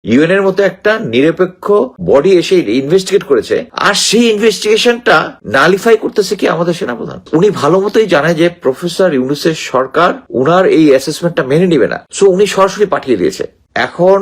UN এর মতো একটা নিরপেক্ষ বডি এসে ইনভেস্টিগেট করেছে, আর সেই ইনভেস্টিগেশনটা নালিফাই করতেছে কি আমাদের সেনাপ্রধান। উনি ভালো মতোই জানে যে প্রফেসর ইউনূসের সরকার উনার এই অ্যাসেসমেন্টটা মেনে নিবে না, সো উনি সরাসরি পাঠিয়ে দিয়েছে। এখন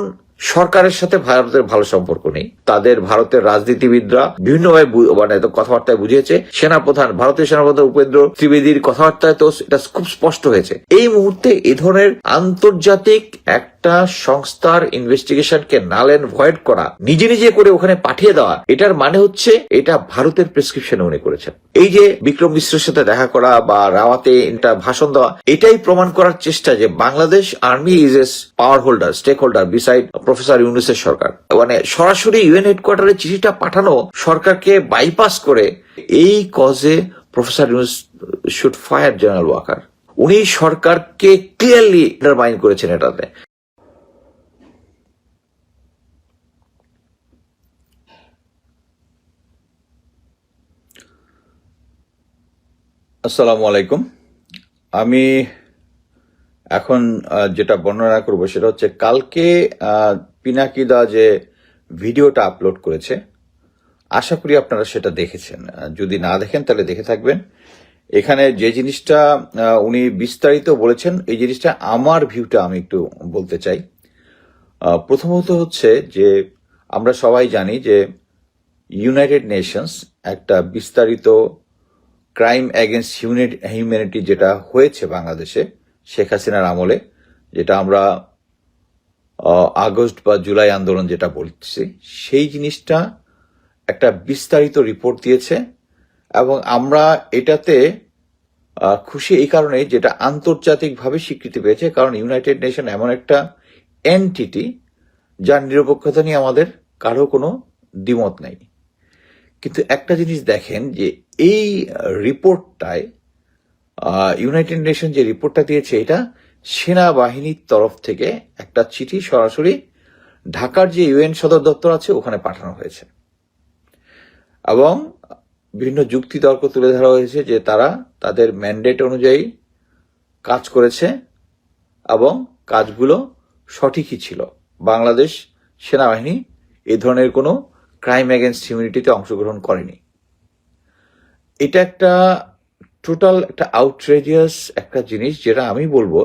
সরকারের সাথে ভারতের ভালো সম্পর্ক নেই, তাদের ভারতের রাজনীতিবিদরা বিভিন্নভাবে মানে কথাবার্তায় বুঝিয়েছে। সেনাপ্রধান, ভারতীয় সেনাপ্রধান উপেন্দ্র ত্রিবেদীর কথাবার্তায় তো এটা খুব স্পষ্ট হয়েছে। এই মুহূর্তে এ ধরনের আন্তর্জাতিক একটা সংস্থার ইনভেস্টিগেশনকে নাল এন্ড ভয়েড করা, নিজে নিজে করে ওখানে পাঠিয়ে দেওয়া, এটার মানে হচ্ছে এটা ভারতের প্রেসক্রিপশনে উনি করেছেন। এই যে বিক্রম মিশ্রের সাথে দেখা করা বা রাওয়াতে এটা ভাষণ দেওয়া, এটাই প্রমাণ করার চেষ্টা যে Bangladesh army is a power holder, stake holder beside professor ইউনূসের সরকার। মানে সরাসরি ইউএন হেডকোয়ার্টারে চিঠিটা পাঠানো সরকারকে বাইপাস করে এই কজে professor Yunus should fire general Waker. উনি সরকারকে ক্লিয়ারলি আন্ডারমাইন করেছেন এটাতে। আসসালামু আলাইকুম। আমি এখন যেটা বর্ণনা করব সেটা হচ্ছে কালকে পিনাকিদা যে ভিডিওটা আপলোড করেছে, আশা করি আপনারা সেটা দেখেছেন। যদি না দেখেন তাহলে দেখে থাকবেন। এখানে যে জিনিসটা উনি বিস্তারিত বলেছেন, এই জিনিসটা আমার ভিউটা আমি একটু বলতে চাই। প্রথমত হচ্ছে যে আমরা সবাই জানি যে ইউনাইটেড নেশনস একটা বিস্তারিত ক্রাইম এগেনস্ট হিউম্যানিটি যেটা হয়েছে বাংলাদেশে শেখ হাসিনার আমলে, যেটা আমরা আগস্ট বা জুলাই আন্দোলন যেটা বলছি, সেই জিনিসটা একটা বিস্তারিত রিপোর্ট দিয়েছে। এবং আমরা এটাতে খুশি এই কারণে যেটা আন্তর্জাতিকভাবে স্বীকৃতি পেয়েছে, কারণ ইউনাইটেড নেশন এমন একটা এন্টিটি যার নিরপেক্ষতা নিয়ে আমাদের কারো কোনো দ্বিমত নাই। কিন্তু একটা জিনিস দেখেন যে এই রিপোর্টটায় ইউনাইটেড নেশন যে রিপোর্টটা দিয়েছে, এটা সেনাবাহিনীর তরফ থেকে একটা চিঠি সরাসরি ঢাকার যে ইউএন সদর দপ্তর আছে ওখানে পাঠানো হয়েছে, এবং বিভিন্ন যুক্তি তর্ক তুলে ধরা হয়েছে যে তারা তাদের ম্যান্ডেট অনুযায়ী কাজ করেছে এবং কাজগুলো সঠিকই ছিল। বাংলাদেশ সেনাবাহিনী এই ধরনের কোনো ক্রাইম এগেনস্ট হিউম্যানিটিতে অংশগ্রহণ করেনি। এটা একটা টোটাল একটা আউটরেজিয়াস একটা জিনিস, যেটা আমি বলবো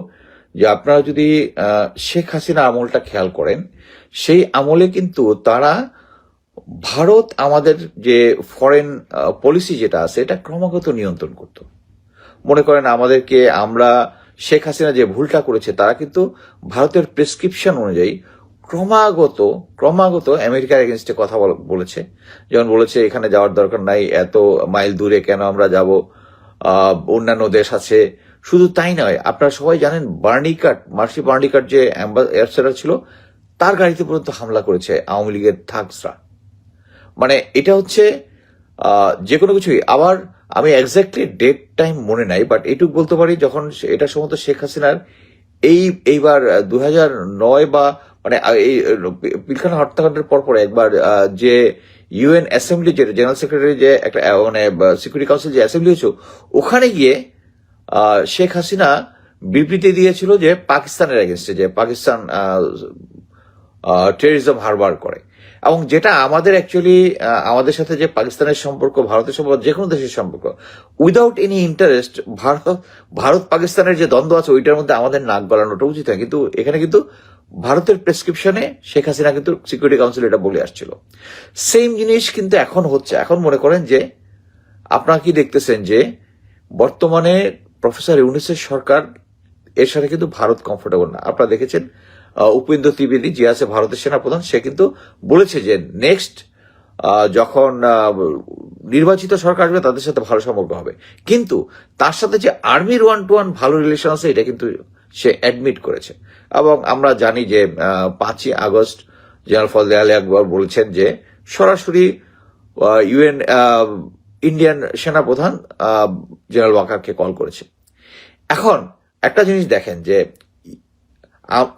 যে আপনারা যদি শেখ হাসিনা আমলটা খেয়াল করেন, সেই আমলে কিন্তু তারা ভারত আমাদের যে ফরেন পলিসি যেটা আছে এটা ক্রমাগত নিয়ন্ত্রণ করত। মনে করেন আমাদেরকে, আমরা শেখ হাসিনা যে ভুলটা করেছে, তারা কিন্তু ভারতের প্রেসক্রিপশন অনুযায়ী ক্রমাগত আমেরিকার এগেনস্টে কথা বলেছে। যেমন বলেছে এখানে যাওয়ার দরকার নাই, এত মাইল দূরে কেন আমরা যাব, অন্যান্য দেশ আছে। শুধু তাই নয়, আপনারা সবাই জানেন মার্সি বার্নিকাট যে এয়ারসেলার ছিল, তার গাড়িতে পর্যন্ত হামলা করেছে আওয়ামী লীগের থাগসরা। মানে এটা হচ্ছে যে কোনো কিছুই। আবার আমি এক্স্যাক্টলি ডেট টাইম মনে নাই, বাট এটুকু বলতে পারি যখন এটা সম্ভবত শেখ হাসিনার এইবার 2009 বা মানে এই পিলখানা হত্যাকাণ্ডের পর একবার যে ইউএন অ্যাসেম্বলি, যে জেনারেল সেক্রেটারি যে একটা মানে সিকিউরিটি কাউন্সিল যে অ্যাসেম্বলি হয়েছে, ওখানে গিয়ে শেখ হাসিনা বিবৃতি দিয়েছিল যে পাকিস্তানের এগেনস্টে, যে পাকিস্তান টেররিজম হারবার করে। এবং যেটা আমাদের অ্যাকচুয়ালি আমাদের সাথে যে পাকিস্তানের সম্পর্ক, ভারতের সম্পর্ক, যে কোনো দেশের সম্পর্ক, উইদাউট এনি ইন্টারেস্ট ভারত পাকিস্তানের যে দ্বন্দ্ব আছে ওইটার মধ্যে আমাদের নাক গলানোটা উচিত হয়। কিন্তু এখানে কিন্তু ভারতের প্রেসক্রিপশনে শেখ হাসিনা কিন্তু সিকিউরিটি কাউন্সিল এটা বলে আসছিল। সেম জিনিস কিন্তু এখন হচ্ছে। এখন মনে করেন যে আপনারা কি দেখতেছেন যে বর্তমানে প্রফেসর ইউনূসের সরকার, এর সাথে কিন্তু ভারত কমফোর্টেবল না। আপনারা দেখেছেন উপেন্দ্র ত্রিবেদী যে আছে ভারতের সেনাপ্রধান, সে কিন্তু বলেছে যে নেক্সট যখন নির্বাচিত সরকার আসবে তাদের সাথে ভালো সম্পর্ক হবে। কিন্তু তার সাথে যে আর্মির 1-to-1 ভালো রিলেশন আছে এটা কিন্তু সে অ্যাডমিট করেছে। এবং আমরা জানি যে 5ই আগস্ট জেনারেল ফজলে আলী আকবর বলেছেন যে সরাসরি ইউএন ইন্ডিয়ান সেনাপ্রধান জেনারেল ওয়াকারকে কল করেছে। এখন একটা জিনিস দেখেন যে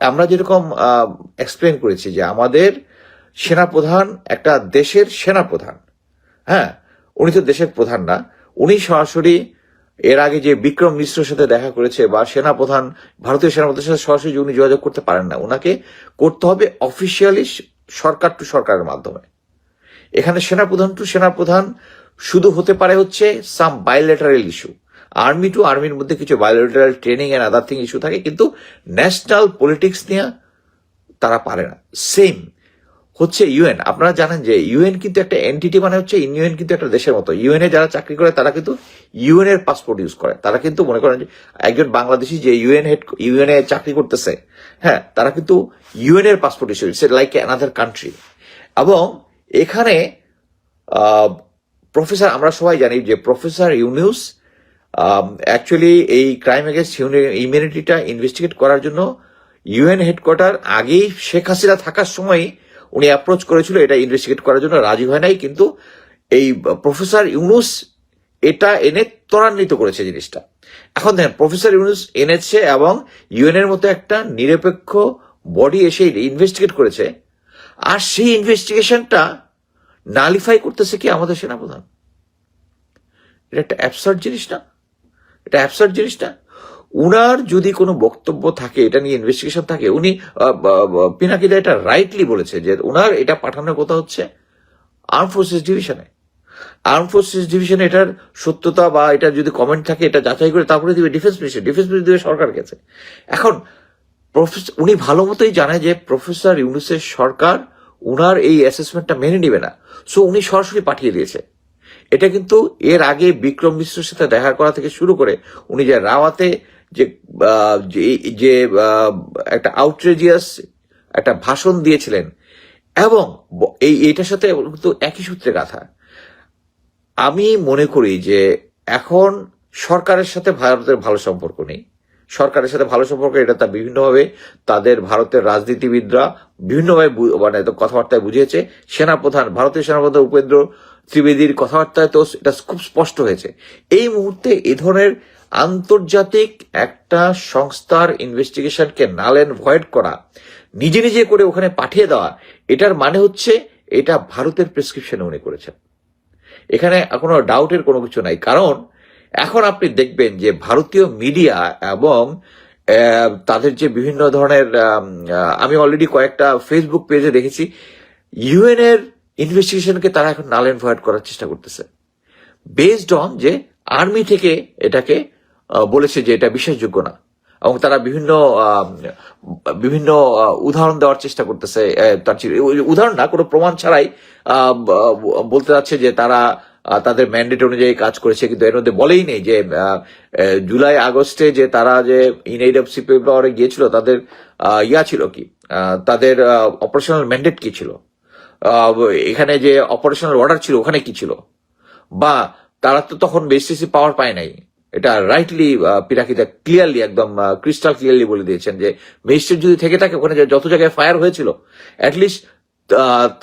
আমরা যেরকম এক্সপ্লেন করেছি যে আমাদের সেনাপ্রধান একটা দেশের সেনাপ্রধান, হ্যাঁ, উনি তো দেশের প্রধান না, উনি সরাসরি এর আগে যে বিক্রম মিশ্রের সাথে দেখা করেছে বা সেনাপ্রধান, ভারতীয় সেনাপ্রধানের সাথে সরাসরি উনি যোগাযোগ করতে পারেন না, ওনাকে করতে হবে অফিসিয়ালি সরকার টু সরকারের মাধ্যমে। এখানে সেনাপ্রধান টু সেনাপ্রধান শুধু হতে পারে হচ্ছে some bilateral issue, army to আর্মির মধ্যে কিছু bilateral training and other thing issue থাকে, কিন্তু ন্যাশনাল পলিটিক্স নিয়ে তারা পারে না। সেম হচ্ছে ইউএন। আপনারা জানেন যে ইউএন কিন্তু একটা এন্টিটি, মানে হচ্ছে ইউএন কিন্তু একটা দেশের মতো। ইউএন এ যারা চাকরি করে তারা কিন্তু ইউএন এর পাসপোর্ট ইউজ করে। তারা কিন্তু মনে করেন যে একজন বাংলাদেশি যে ইউএন এ চাকরি করতেছে, হ্যাঁ, তারা কিন্তু ইউএন এর passport issue, it's like another country. এবং এখানে প্রফেসর, আমরা সবাই জানি যে প্রফেসর ইউনুস অ্যাকচুয়ালি এই ক্রাইম এগেন্স্ট হিউম্যানিটিটা ইনভেস্টিগেট করার জন্য ইউএন হেডকোয়ার্টার আগেই শেখ হাসিনা থাকার সময় উনি অ্যাপ্রোচ করেছিল এটা ইনভেস্টিগেট করার জন্য, রাজি হয় নাই। কিন্তু এই প্রফেসর ইউনুস এটা এনে ত্বরান্বিত করেছে জিনিসটা। এখন দেখেন, প্রফেসর ইউনুস এনেছে এবং ইউএন এর মতো একটা নিরপেক্ষ বডি এসে ইনভেস্টিগেট করেছে, আর সেই ইনভেস্টিগেশনটা নালিফাই করতেছে কি আমাদের সেনাপ্রধান। এটা একটা অ্যাবসার্ড জিনিস না? এটা অ্যাবসার্ড জিনিস না? উনার যদি কোনো বক্তব্য থাকে, এটা নিয়ে ইনভেস্টিগেশন থাকে, উনি পিনাকিদা এটা রাইটলি বলেছে যে উনার এটা পাঠানোর কথা হচ্ছে আর্ম ফোর্সেস ডিভিশনে। আর্ম ফোর্সেস ডিভিশনে এটার সত্যতা বা এটা যদি কমেন্ট থাকে এটা যাচাই করে তারপরে দিবে ডিফেন্স মিনিস্টার, ডিফেন্স মিনিস্টার দিবে সরকার কাছে। এখন উনি ভালো মতোই জানে যে প্রফেসর ইউনুসের সরকার উনার এই অ্যাসেসমেন্টটা মেনে নিবে না, সো উনি সরাসরি পাঠিয়ে দিয়েছে। এটা কিন্তু এর আগে বিক্রম মিশ্রের সাথে দেখা করা থেকে শুরু করে উনি যে রাওয়াতে যে যে একটা আউটরেজিয়াস একটা ভাষণ দিয়েছিলেন, এবং এইটার সাথে কিন্তু একই সূত্রে গাথা। আমি মনে করি যে এখন সরকারের সাথে ভারতের ভালো সম্পর্ক নেই। সরকারের সাথে ভালো সম্পর্ক, এটা তা বিভিন্নভাবে তাদের ভারতের রাজনীতিবিদরা বিভিন্নভাবে মানে কথাবার্তায় বুঝিয়েছে। সেনাপ্রধান, ভারতীয় সেনাপ্রধান উপেন্দ্র ত্রিবেদীর কথাবার্তায় তো এটা খুব স্পষ্ট হয়েছে। এই মুহূর্তে এ ধরনের আন্তর্জাতিক একটা সংস্থার ইনভেস্টিগেশনকে নাল এন্ড ভয়েড করা, নিজে নিজে করে ওখানে পাঠিয়ে দেওয়া, এটার মানে হচ্ছে এটা ভারতের প্রেসক্রিপশনে উনি করেছেন। এখানে কোনো ডাউটের কোনো কিছু নাই। কারণ এখন আপনি দেখবেন যে ভারতীয় মিডিয়া এবং তাদের যে বিভিন্ন ধরনের, আমি অলরেডি কয়েকটা ফেসবুক পেজে দেখেছি, ইউএন এর ইনভেস্টিগেশনকে তারা এখন নাল এন্ড ভয়েড করার চেষ্টা করতেছে, বেসড অন যে আর্মি থেকে এটাকে বলেছে যে এটা বিশ্বাসযোগ্য না, এবং তারা বিভিন্ন বিভিন্ন উদাহরণ দেওয়ার চেষ্টা করতেছে। তার উদাহরণ না, কোনো প্রমাণ ছাড়াই বলতে যাচ্ছে যে তারা তাদের ম্যান্ডেট অনুযায়ী কাজ করেছে, কিন্তু এর মধ্যে বলেই নেই যে জুলাই আগস্টে যে তারা যে ইনএইডব্লিউসি পাওয়ারে গিয়েছিল, তাদের ইয়া ছিল কি, তাদের অপারেশনাল ম্যান্ডেট কি ছিল, এখানে যে অপারেশনাল অর্ডার ছিল ওখানে কি ছিল, বা তারা তো তখন বেসিসি পাওয়ার পায় নাই। এটা রাইটলি পিনাকিদা ক্লিয়ারলি, একদম ক্রিস্টাল ক্লিয়ারলি বলে দিয়েছেন যে ম্যাজিস্ট্রেট যদি থেকে থাকে ওখানে যত জায়গায় ফায়ার হয়েছিল, অ্যাটলিস্ট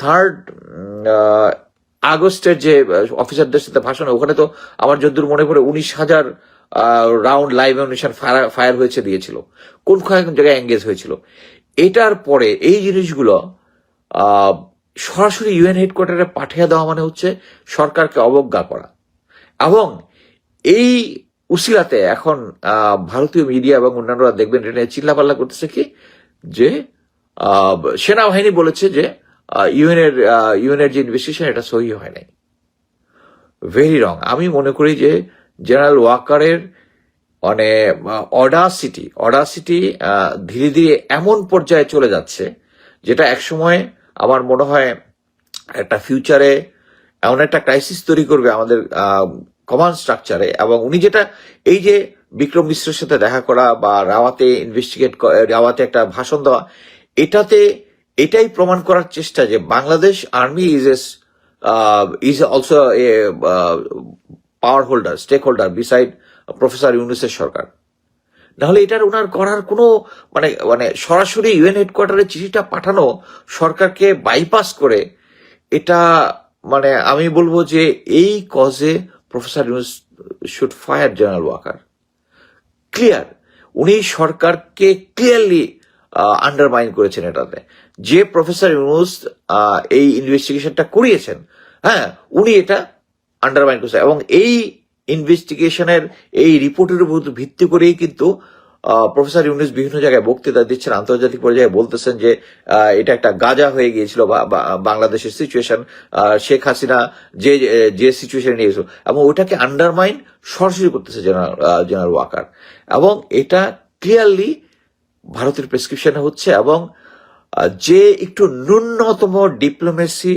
3 আগস্টের যে অফিসারদের সাথে ভাষণ, ওখানে তো আমার যদ্দূর মনে পড়ে 19,000 রাউন্ড লাইভ অ্যামিউনিশন ফায়ার হয়েছে দিয়েছিল, কোন জায়গায় এঙ্গেজ হয়েছিল। এটার পরে এই জিনিসগুলো সরাসরি ইউএন হেডকোয়ার্টারে পাঠিয়ে দেওয়া মানে হচ্ছে সরকারকে অবজ্ঞা করা। এবং এই উসিলাতে এখন ভারতীয় মিডিয়া এবং অন্যান্যরা দেখবেন এটা চিল্লাপাল্লা করতেছে কি, যে সেনাবাহিনী বলেছে যে ইউএন এর যে ইনভেস্টিগেশন এটা সহি হয় নাই। Very wrong. আমি মনে করি যে জেনারেল ওয়াকারের মানে অডাসিটি ধীরে ধীরে এমন পর্যায়ে চলে যাচ্ছে যেটা একসময় আমার মনে হয় একটা ফিউচারে এমন একটা ক্রাইসিস তৈরি করবে আমাদের কমান্ড স্ট্রাকচারে। এবং উনি যেটা, এই যে বিক্রম মিশ্রের সাথে দেখা করা বা রাওয়াতে একটা ভাষণ দেওয়া, এটাই প্রমাণ করার চেষ্টা যে Bangladesh army is also a power holder, stake holder beside professor ইউনুসের সরকার। নাহলে এটার ওনার করার কোনো মানে সরাসরি ইউএন হেডকোয়ার্টারে চিঠিটা পাঠানো সরকারকে বাইপাস করে, এটা মানে আমি বলবো যে এই কজে professor Yunus should fire general Waker. Clear, উনি সরকারকে ক্লিয়ারলি আন্ডারমাইন করেছেন এটাতে। যে প্রফেসর ইউনুস এই ইনভেস্টিগেশনটা করিয়েছেন, হ্যাঁ, উনি এটা আন্ডারমাইন করেছেন। এবং এই ইনভেস্টিগেশনের এই রিপোর্টের উপর ভিত্তি করেই কিন্তু প্রফেসর ইউনূস বিভিন্ন জায়গায় বক্তৃতা দিচ্ছেন, আন্তর্জাতিক পর্যায়ে বলতেছেন যে এটা একটা গাজা হয়ে গিয়েছিল বাংলাদেশের সিচুয়েশন, শেখ হাসিনা যে যে সিচুয়েশন নিয়েছিল, এবং ওটাকে আন্ডারমাইন সরাসরি করতেছে জেনারেল ওয়াকার। এবং এটা ক্লিয়ারলি ভারতের প্রেসক্রিপশনে হচ্ছে। এবং যে একটু ন্যূনতম ডিপ্লোমেসি,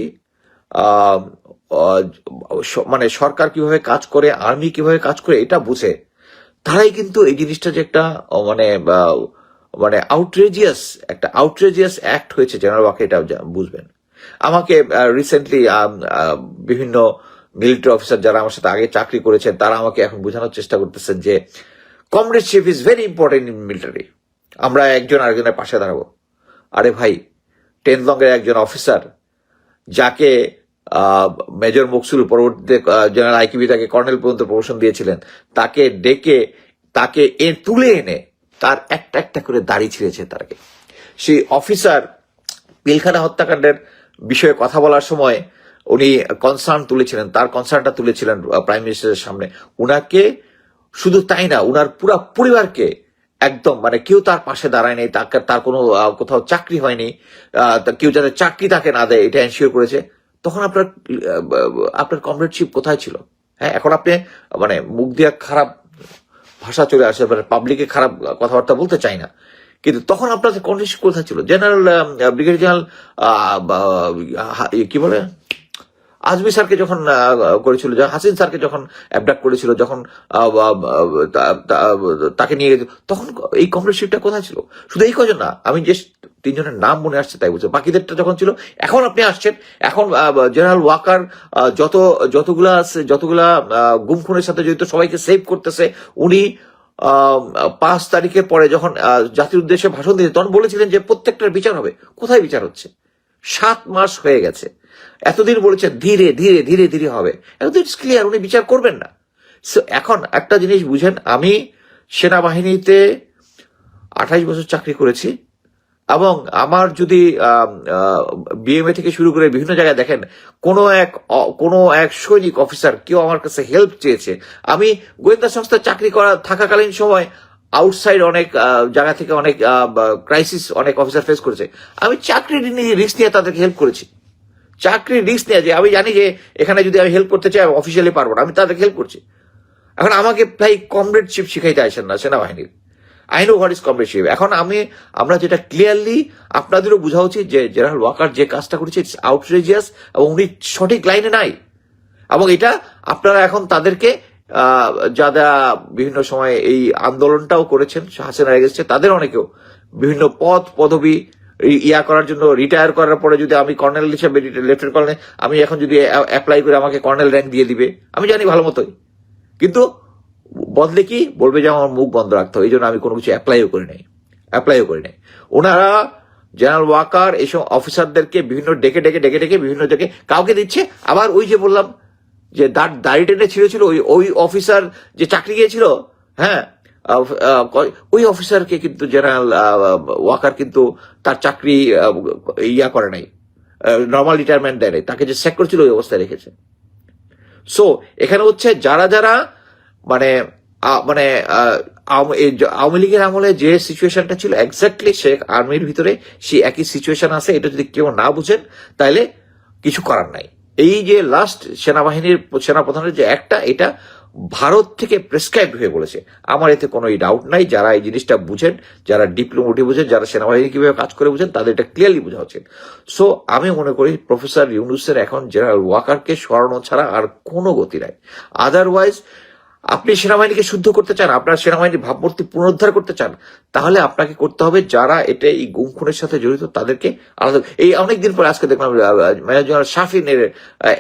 মানে সরকার কিভাবে কাজ করে, আর্মি কিভাবে কাজ করে এটা বুঝে, তারাই কিন্তু এই জিনিসটা যে একটা মানে মানে আউটরেজিয়াস অ্যাক্ট হয়েছে জেনারেল ওয়াকার, এটা বুঝবেন। আমাকে রিসেন্টলি বিভিন্ন মিলিটারি অফিসার যারা আমার সাথে আগে চাকরি করেছেন তারা আমাকে এখন বোঝানোর চেষ্টা করতেছেন যে কমরেডশিপ is very important in military, আমরা একজন আরেকজনের পাশে দাঁড়াবো। আরে ভাই, 10 লংয়ের একজন অফিসার যাকে মেজর মকসুল, পরবর্তীতে জেনারেল আইকিবি তাকে কর্নেল পর্যন্ত প্রমোশন দিয়েছিলেন, তাকে ডেকে তাকে তুলে এনে তার একটা একটা করে দাড়ি ছিঁড়েছে তাকে। সেই অফিসার পিলখানা হত্যাকাণ্ডের বিষয়ে কথা বলার সময় উনি কনসার্ন তুলেছিলেন, তার কনসার্নটা তুলেছিলেন প্রাইম মিনিস্টারের সামনে। উনাকে শুধু তাই না, উনার পুরা পরিবারকে একদম মানে কেউ তার পাশে দাঁড়ায় নেই, তার কোনো কোথাও চাকরি হয়নি, কেউ যাতে চাকরি তাকে না দেয় এটা এনশিওর করেছে। তখন আপনার কমরেডশিপ কোথায় ছিল? হ্যাঁ, এখন আপনি মানে মুখ দিয়ে খারাপ ভাষা চলে আসে, পাবলিকে খারাপ কথাবার্তা বলতে চাই না, কিন্তু তখন আপনাদের কমরেডশিপ কোথায় ছিল? জেনারেল ব্রিগেডিয়ার জেনারেল কি বলে আজমি স্যারকে যখন করেছিল, হাসিন স্যারকে যখন অ্যাবডাক্ট করেছিল, যখন তাকে নিয়ে গেছে, তখন এই কমরেডশিপটা কোথায় ছিল? শুধু এই কজন না, আমি যে 3 জনের নাম মনে আসছে তাই বলছি, বাকিদেরটা যখন ছিল। এখন আপনি আসছেন, এখন জেনারেল ওয়াকার যতগুলা গুম খুনের সাথে জড়িত সবাইকে সেভ করতেছে। উনি 5 তারিখের পরে যখন জাতির উদ্দেশ্যে ভাষণ দিয়েছে তখন বলেছিলেন যে প্রত্যেকটার বিচার হবে। কোথায় বিচার হচ্ছে? 7 মাস হয়ে গেছে। এতদিন বলেছেন ধীরে ধীরে ধীরে ধীরে হবে, এতদিন ক্লিয়ার উনি বিচার করবেন না। এখন একটা জিনিস বুঝেন, আমি সেনাবাহিনীতে 28 বছর চাকরি করেছি, এবং আমার যদি বিএমএ থেকে শুরু করে বিভিন্ন জায়গায় দেখেন, কোনো এক সৈনিক অফিসার কেউ আমার কাছে হেল্প চেয়েছে, আমি গোয়েন্দা সংস্থায় চাকরি থাকাকালীন সময় আউটসাইড অনেক জায়গা থেকে অনেক ক্রাইসিস অনেক অফিসার ফেস করেছে, আমি চাকরি নিয়ে রিস্ক নিয়ে তাদেরকে হেল্প করেছি। চাকরির রিস্ক নিয়ে, যে আমি জানি যে এখানে যদি আমি হেল্প করতে চাই অফিসিয়ালি পারবো না, আমি তাদেরকে হেল্প করছি। এখন আমাকে ভাই কমরেডশিপ শিখাইতে আসেন না সেনাবাহিনীর। I know what is কমরেডশিপ। এখন আমরা যেটা ক্লিয়ারলি আপনাদেরও বোঝা উচিত যে জেনারেল ওয়াকার যে কাজটা করেছে ইটস আউটরেজিয়াস, এবং উনি সঠিক লাইনে নাই। এবং এটা আপনারা এখন তাদেরকে যারা বিভিন্ন সময় এই আন্দোলনটাও করেছেন হাসিনার এগেন্সটে, তাদের অনেকেও বিভিন্ন পদবি করার জন্য, রিটায়ার করার পরে যদি আমি কর্নেল হিসেবে, লেফটেন্যান্ট কর্নেল, আমি এখন যদি অ্যাপ্লাই করে আমাকে কর্নেল র্যাঙ্ক দিয়ে দিবে, আমি জানি ভালো মতোই, কিন্তু বদলে কি বলবে যে আমার মুখ বন্ধ রাখতে হবে, এই জন্য আমি কোনো কিছু অ্যাপ্লাইও করি নাই। ওনারা জেনারেল ওয়াকার এইসব অফিসারদেরকে বিভিন্ন ডেকে বিভিন্ন জায়গায় কাউকে দিচ্ছে। আবার ওই যে বললাম যে দাড়ি টেনে ছিঁড়েছিল ওই অফিসার যে চাকরি গিয়েছিল, হ্যাঁ, ওই অফিসারকে কিন্তু জেনারেল ওয়াকার কিন্তু তার চাকরি করে নাই, নর্মাল রিটায়ারমেন্ট দেয় নাই, তাকে যে স্যাক করেছিল ওই অবস্থায় রেখেছে। সো এখানে হচ্ছে যারা মানে আওয়ামী লীগের আমলে যে সিচুয়েশনটা ছিল এক্স্যাক্টলি শেখ আর্মির ভিতরে সেই একই সিচুয়েশন আছে। এটা যদি কেউ না বুঝেন তাহলে কিছু করার নাই। এই যে লাস্ট সেনাপ্রধানের যে একটা, এটা ভারত থেকে প্রেসক্রাইব হয়ে বলেছে। আমার এতে কোনো ডাউট নাই। যারা এই জিনিসটা বুঝেন, যারা ডিপ্লোমেটি বুঝেন, যারা সেনাবাহিনী কিভাবে কাজ করে বুঝেন, তাদের এটা ক্লিয়ারলি বোঝা উচিত। সো আমি মনে করি প্রফেসর ইউনূসের এখন জেনারেল ওয়াকারকে সরানো ছাড়া আর কোনো গতি নাই। আদারওয়াইজ আপনি সেনাবাহিনীকে শুদ্ধ করতে চান, আপনার সেনাবাহিনীর ভাবমূর্তি পুনরুদ্ধার করতে চান, তাহলে আপনাকে করতে হবে যারা এটা এই গুম খুনের সাথে জড়িত তাদেরকে আলাদা। এই অনেকদিন পরে আজকে দেখলাম মেজর জেনারেল শাফিনের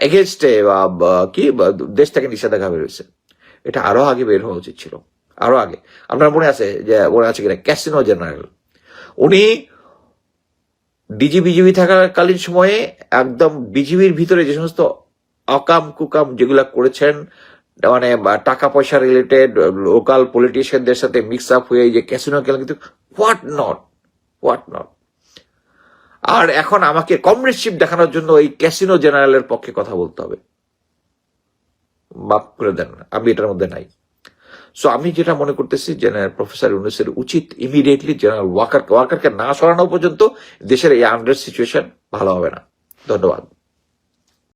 এগেনস্টে কি দেশ থেকে নিষেধাজ্ঞা বেরোচ্ছে। এটা আরো আগে বের হওয়া উচিত ছিল, আরো আগে। আপনার মনে আছে কিনা ক্যাসিনো জেনারেল, উনি বিজিবি থাকাকালীন সময়ে একদম বিজিবির ভিতরে যে সমস্ত অকাম কুকাম যেগুলা করেছেন, মানে টাকা পয়সা রিলেটেড লোকাল পলিটিশিয়ানদের সাথে মিক্স আপ হয়ে যে ক্যাসিনো খেলেন, কিন্তু হোয়াট নট। আর এখন আমাকে কমরেডশিপ দেখানোর জন্য এই ক্যাসিনো জেনারেলের পক্ষে কথা বলতে হবে। মাফ করে দেন, আমি এটার মধ্যে নাই। সো আমি যেটা মনে করতেছি, জেনারেল প্রফেসর ইউনূসের উচিত ইমিডিয়েটলি জেনারেল ওয়াকারকে না সরানো পর্যন্ত দেশের এই আন্ডার সিচুয়েশন ভালো হবে না। ধন্যবাদ।